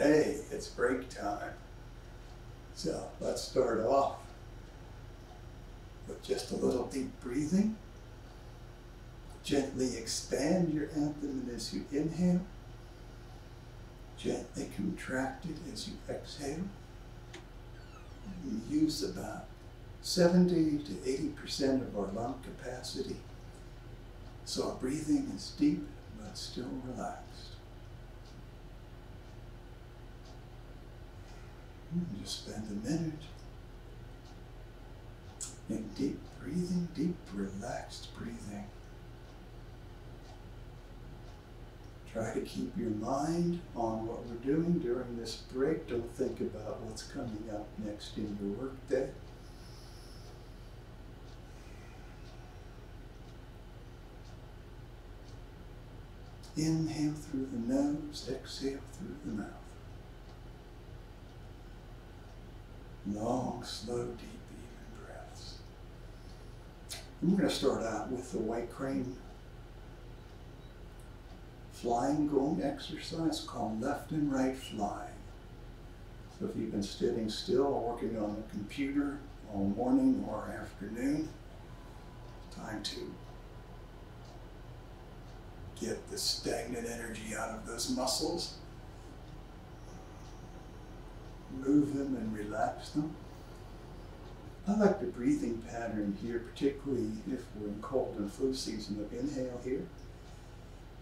Hey, it's break time. So let's start off with just a little deep breathing. Gently expand your abdomen as you inhale. Gently contract it as you exhale. We use about 70 to 80% of our lung capacity. So our breathing is deep but still relaxed. And just spend a minute in deep breathing, deep relaxed breathing. Try to keep your mind on what we're doing during this break. Don't think about what's coming up next in your workday. Inhale through the nose, exhale through the mouth. Long, slow, deep, even breaths. And we're going to start out with the white crane flying gong exercise called left and right flying. So if you've been sitting still or working on the computer all morning or afternoon, time to get the stagnant energy out of those muscles. Move them and relax them. I like the breathing pattern here, particularly if we're in cold and flu season, of inhale here,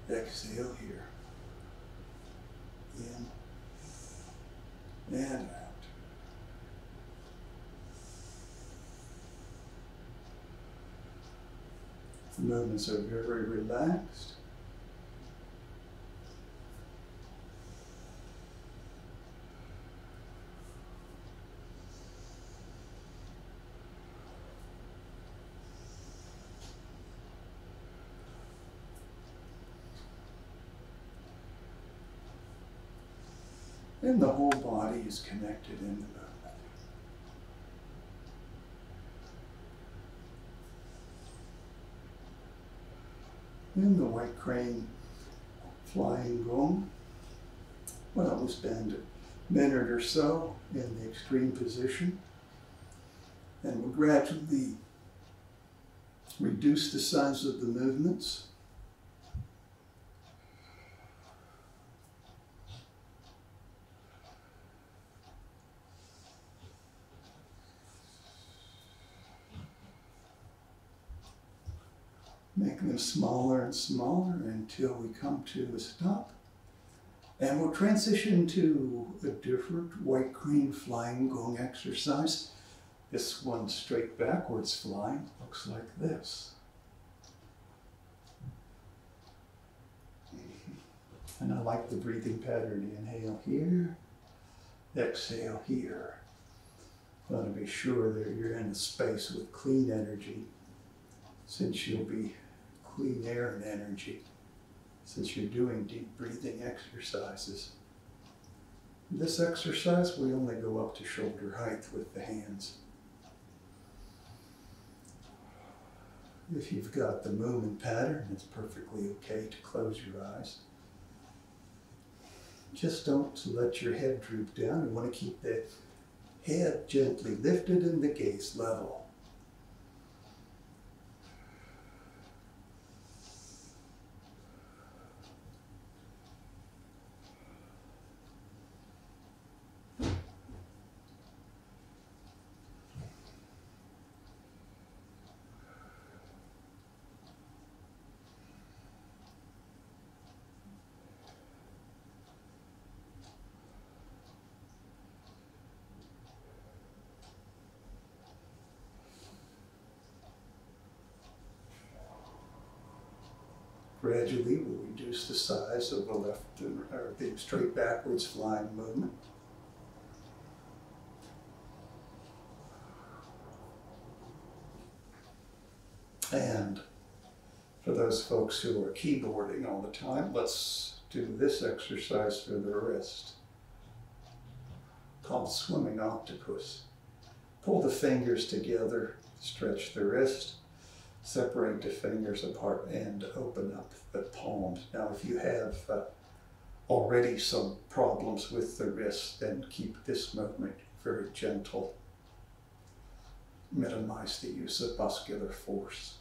exhale here, in and out. The movements are very relaxed. And the whole body is connected in the movement. In the white crane flying gong, well, we'll spend a minute or so in the extreme position, and we'll gradually reduce the size of the movements. Make them smaller and smaller until we come to a stop. And we'll transition to a different white crane flying gong exercise. This one straight backwards flying looks like this. And I like the breathing pattern. Inhale here, exhale here. You want to be sure that you're in a space with clean energy, since you'll be clean air and energy, since you're doing deep breathing exercises. In this exercise, we only go up to shoulder height with the hands. If you've got the movement pattern, it's perfectly okay to close your eyes. Just don't let your head droop down. You want to keep the head gently lifted and the gaze level. Gradually, we'll reduce the size of the left or the straight backwards flying movement. And for those folks who are keyboarding all the time, let's do this exercise for the wrist, called swimming octopus. Pull the fingers together, stretch the wrist, separate the fingers apart, and open up the palms. Now, if you have already some problems with the wrist, then keep this movement very gentle. Minimize the use of muscular force.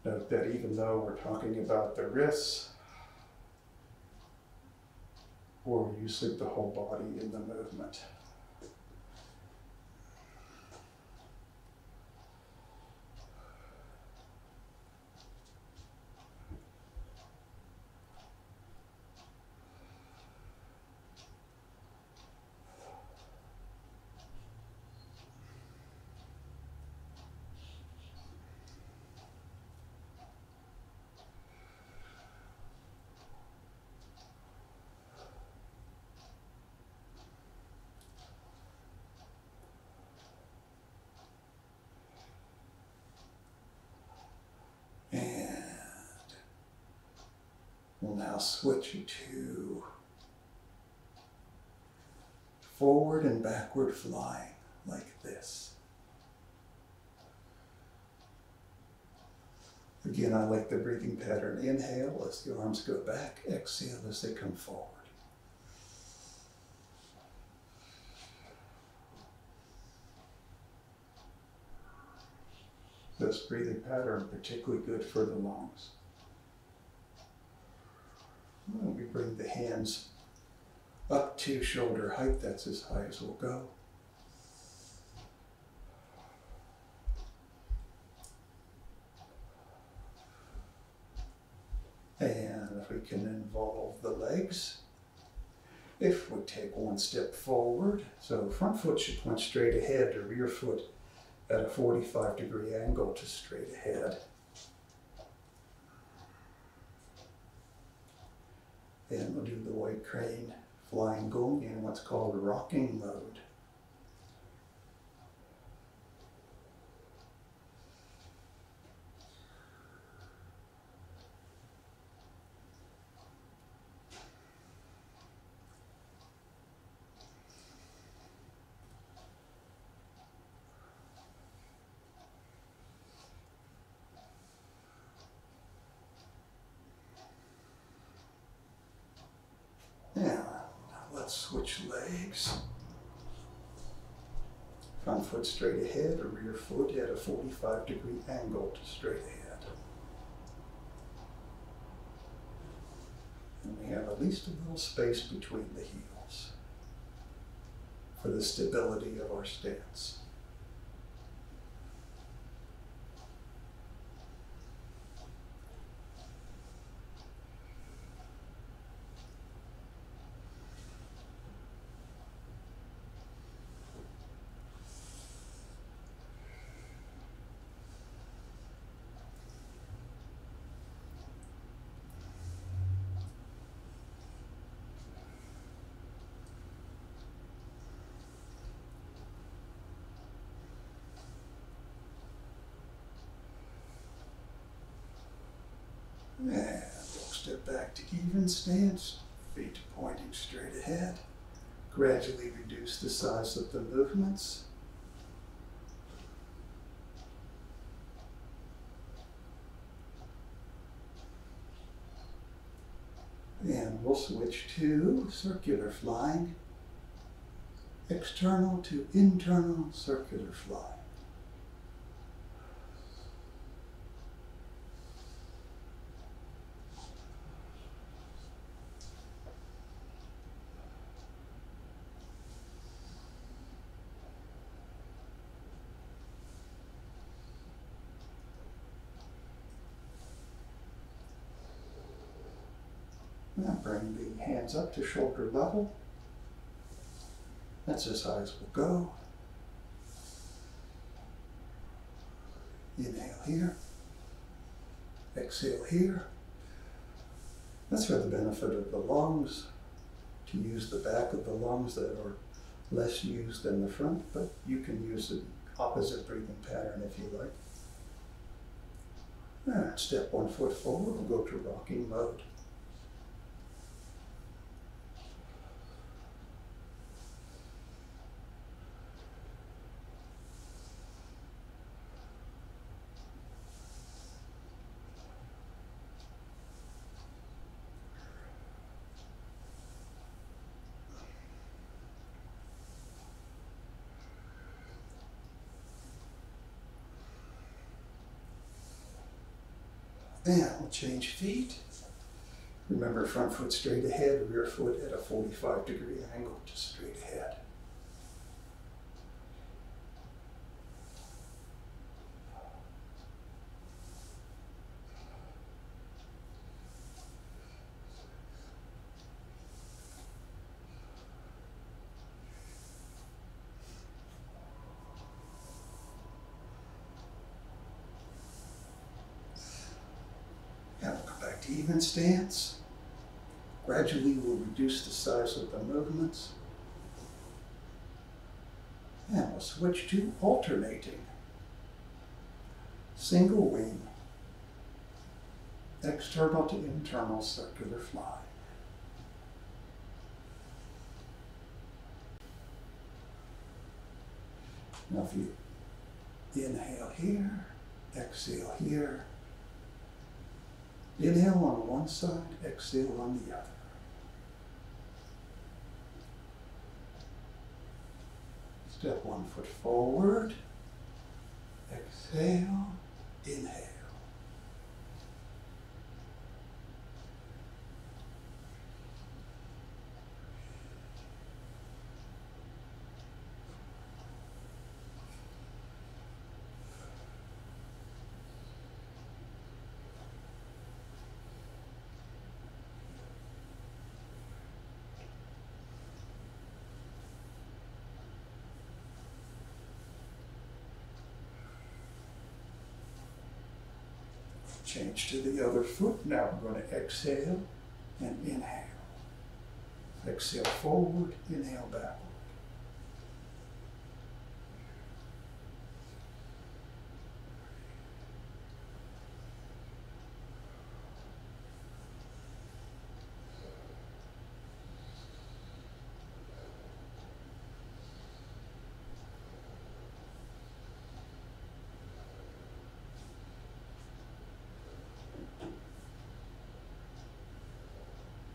Note that even though we're talking about the wrists, we're using the whole body in the movement. We'll now switch to forward and backward flying like this. Again, I like the breathing pattern. Inhale as the arms go back, exhale as they come forward. This breathing pattern particularly good for the lungs. We bring the hands up to shoulder height. That's as high as we'll go. And if we can involve the legs, if we take one step forward, so front foot should point straight ahead, or rear foot at a 45-degree angle to straight ahead. And we'll do the white crane flying Qigong in what's called rocking mode. Let's switch legs. Front foot straight ahead, or rear foot at a 45-degree angle to straight ahead. And we have at least a little space between the heels for the stability of our stance. And we'll step back to even stance, feet pointing straight ahead. Gradually reduce the size of the movements. And we'll switch to circular flying, external to internal circular flying. Now bring the hands up to shoulder level. That's as high as we'll go. Inhale here. Exhale here. That's for the benefit of the lungs, to use the back of the lungs that are less used than the front, but you can use the opposite breathing pattern if you like. And step one foot forward, we'll go to rocking mode. And we'll change feet. Remember, front foot straight ahead, rear foot at a 45-degree angle, just straight ahead. Now we'll go back to even stance. Gradually we'll reduce the size of the movements. And we'll switch to alternating. Single wing. External to internal circular fly. Now if you inhale here, exhale here. Inhale on one side, exhale on the other. Step 1 foot forward, exhale, inhale. Change to the other foot. Now we're going to exhale and inhale. Exhale forward, inhale backward.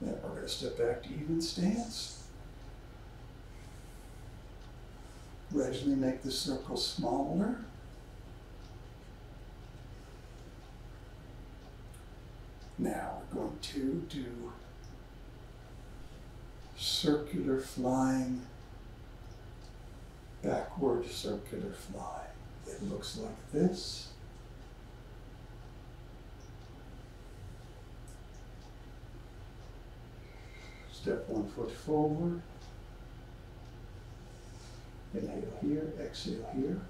Then we're going to step back to even stance. Gradually make the circle smaller. Now we're going to do circular flying, backward circular fly. It looks like this. Step 1 foot forward. Inhale here, exhale here.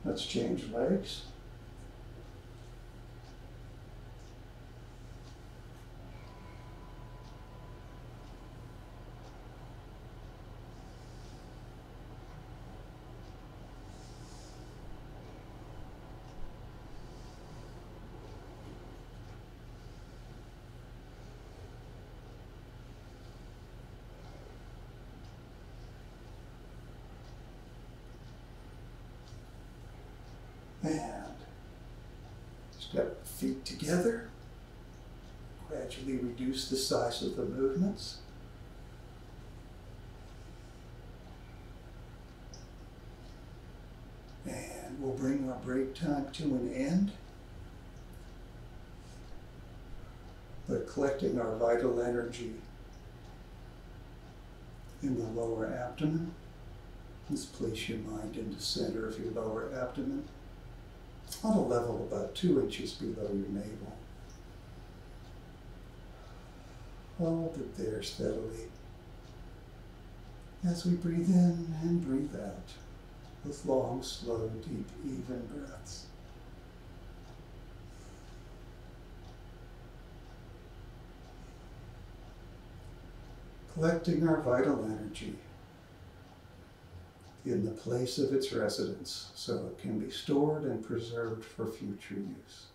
Let's change legs. And step feet together. Gradually reduce the size of the movements. And we'll bring our break time to an end by collecting our vital energy in the lower abdomen. Just place your mind in the center of your lower abdomen, on a level about 2 inches below your navel. Hold it there steadily as we breathe in and breathe out with long, slow, deep, even breaths. Collecting our vital energy in the place of its residence so it can be stored and preserved for future use.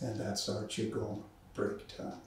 And that's our Qigong break time.